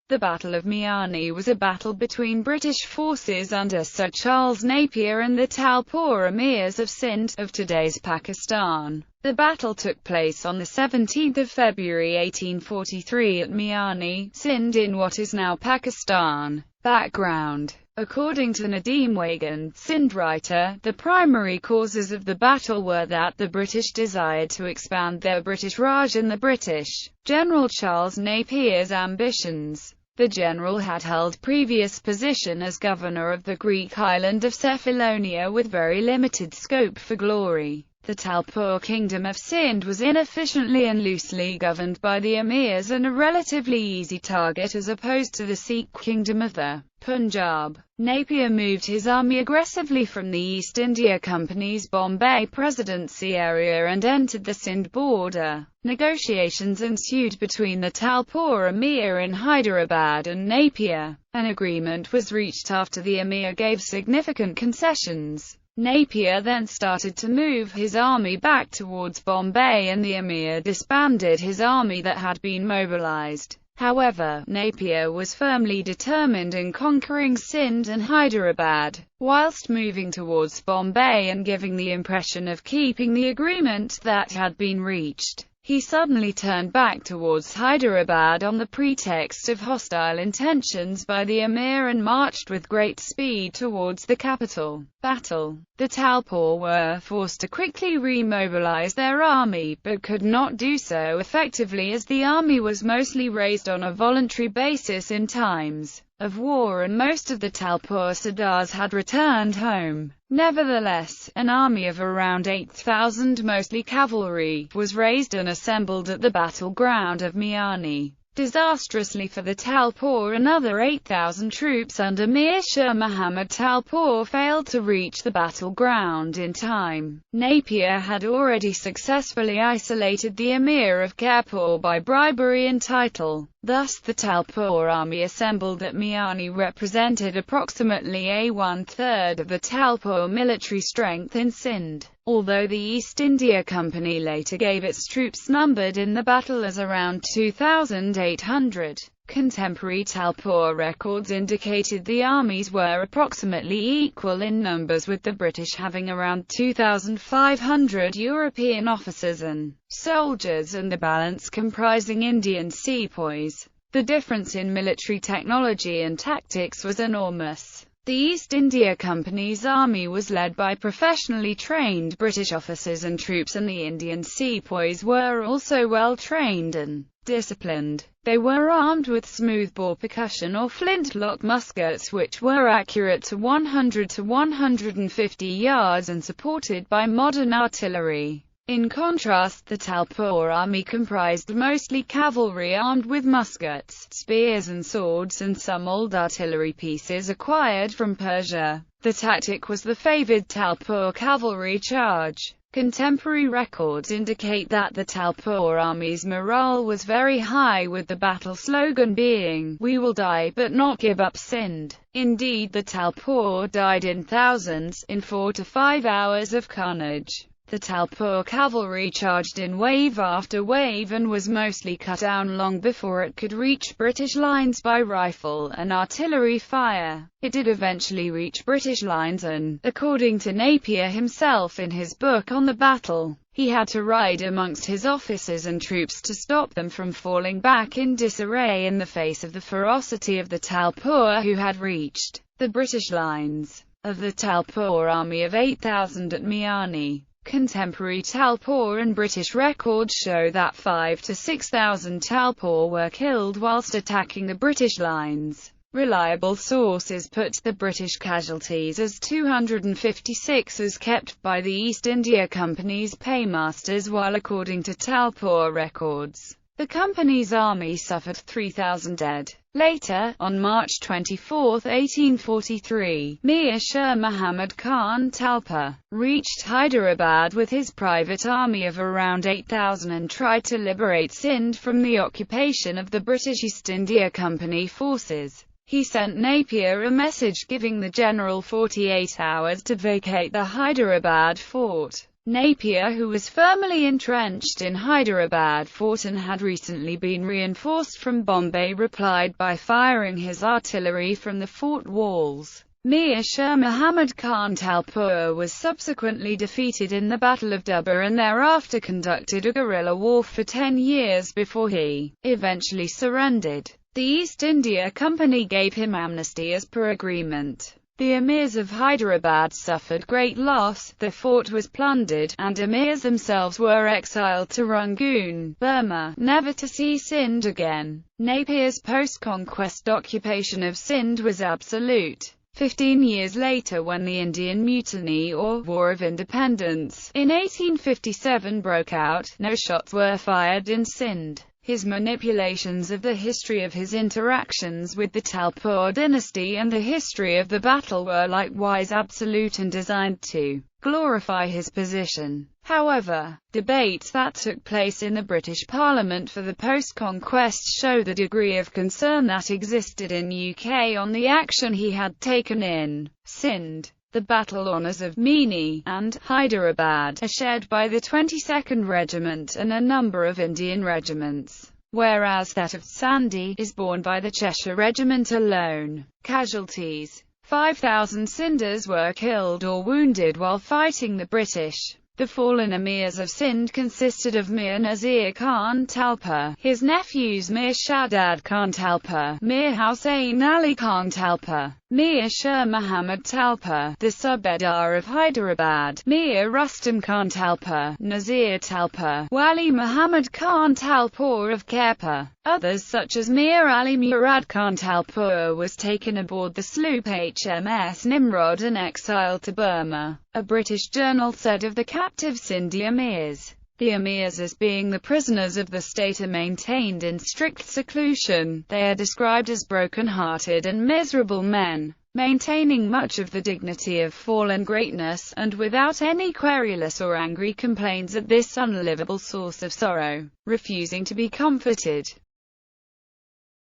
The Battle of Miani was a battle between British forces under Sir Charles Napier and the Talpur Emirs of Sindh, of today's Pakistan. The battle took place on 17 February 1843 at Miani, Sindh in what is now Pakistan. Background. According to Nadeem Wagan, Sindh writer, the primary causes of the battle were that the British desired to expand their British Raj and the British General Charles Napier's ambitions. The general had held previous position as governor of the Greek island of Cephalonia with very limited scope for glory. The Talpur kingdom of Sindh was inefficiently and loosely governed by the emirs and a relatively easy target as opposed to the Sikh kingdom of the Punjab. Napier moved his army aggressively from the East India Company's Bombay Presidency area and entered the Sindh border. Negotiations ensued between the Talpur emir in Hyderabad and Napier. An agreement was reached after the emir gave significant concessions. Napier then started to move his army back towards Bombay and the emir disbanded his army that had been mobilized. However, Napier was firmly determined in conquering Sindh and Hyderabad, whilst moving towards Bombay and giving the impression of keeping the agreement that had been reached. He suddenly turned back towards Hyderabad on the pretext of hostile intentions by the emir and marched with great speed towards the capital. Battle. The Talpur were forced to quickly remobilize their army, but could not do so effectively as the army was mostly raised on a voluntary basis in times of war and most of the Talpur Sardars had returned home. Nevertheless, an army of around 8,000, mostly cavalry, was raised and assembled at the battleground of Miani. Disastrously for the Talpur, another 8,000 troops under Mir Shah Muhammad Talpur failed to reach the battleground in time. Napier had already successfully isolated the emir of Kaipur by bribery and title. Thus the Talpur army assembled at Miani represented approximately one-third of the Talpur military strength in Sindh. Although the East India Company later gave its troops numbered in the battle as around 2,800. Contemporary Talpur records indicated the armies were approximately equal in numbers, with the British having around 2,500 European officers and soldiers and the balance comprising Indian sepoys. The difference in military technology and tactics was enormous. The East India Company's army was led by professionally trained British officers and troops, and the Indian sepoys were also well trained and disciplined. They were armed with smoothbore percussion or flintlock muskets which were accurate to 100 to 150 yards and supported by modern artillery. In contrast, the Talpur army comprised mostly cavalry armed with muskets, spears and swords, and some old artillery pieces acquired from Persia. The tactic was the favoured Talpur cavalry charge. Contemporary records indicate that the Talpur army's morale was very high, with the battle slogan being, "We will die but not give up Sindh." Indeed, the Talpur died in thousands, in 4 to 5 hours of carnage. The Talpur cavalry charged in wave after wave and was mostly cut down long before it could reach British lines by rifle and artillery fire. It did eventually reach British lines and, according to Napier himself in his book on the battle, he had to ride amongst his officers and troops to stop them from falling back in disarray in the face of the ferocity of the Talpur, who had reached the British lines. Of the Talpur army of 8,000 at Miani, contemporary Talpur and British records show that 5 to 6,000 Talpur were killed whilst attacking the British lines. Reliable sources put the British casualties as 256 as kept by the East India Company's paymasters, while according to Talpur records, the company's army suffered 3,000 dead. Later, on March 24, 1843, Mir Shah Muhammad Khan Talpur reached Hyderabad with his private army of around 8,000 and tried to liberate Sindh from the occupation of the British East India Company forces. He sent Napier a message giving the general 48 hours to vacate the Hyderabad fort. Napier, who was firmly entrenched in Hyderabad fort and had recently been reinforced from Bombay, replied by firing his artillery from the fort walls. Mir Shah Muhammad Khan Talpur was subsequently defeated in the Battle of Dubba and thereafter conducted a guerrilla war for 10 years before he eventually surrendered. The East India Company gave him amnesty as per agreement. The emirs of Hyderabad suffered great loss, the fort was plundered, and emirs themselves were exiled to Rangoon, Burma, never to see Sindh again. Napier's post-conquest occupation of Sindh was absolute. 15 years later, when the Indian Mutiny or War of Independence in 1857 broke out, no shots were fired in Sindh. His manipulations of the history of his interactions with the Talpur dynasty and the history of the battle were likewise absolute and designed to glorify his position. However, debates that took place in the British Parliament for the post-conquest show the degree of concern that existed in UK on the action he had taken in Sindh. The battle honours of Miani and Hyderabad are shared by the 22nd Regiment and a number of Indian regiments, whereas that of Sandhi is borne by the Cheshire Regiment alone. Casualties: 5,000 Sindhis were killed or wounded while fighting the British. The fallen emirs of Sindh consisted of Mir Nazir Khan Talpur, his nephews Mir Shaddad Khan Talpur, Mir Hussain Ali Khan Talpur, Mir Shah Muhammad Talpur, the Subedar of Hyderabad, Mir Rustam Khan Talpur, Nazir Talpur, Wali Muhammad Khan Talpur of Khairpur. Others, such as Mir Ali Murad Khan Talpur, was taken aboard the sloop HMS Nimrod and exiled to Burma. A British journal said of the captive Sindhi emirs, "The emirs, as being the prisoners of the state, are maintained in strict seclusion. They are described as broken-hearted and miserable men, maintaining much of the dignity of fallen greatness, and without any querulous or angry complaints at this unlivable source of sorrow, refusing to be comforted."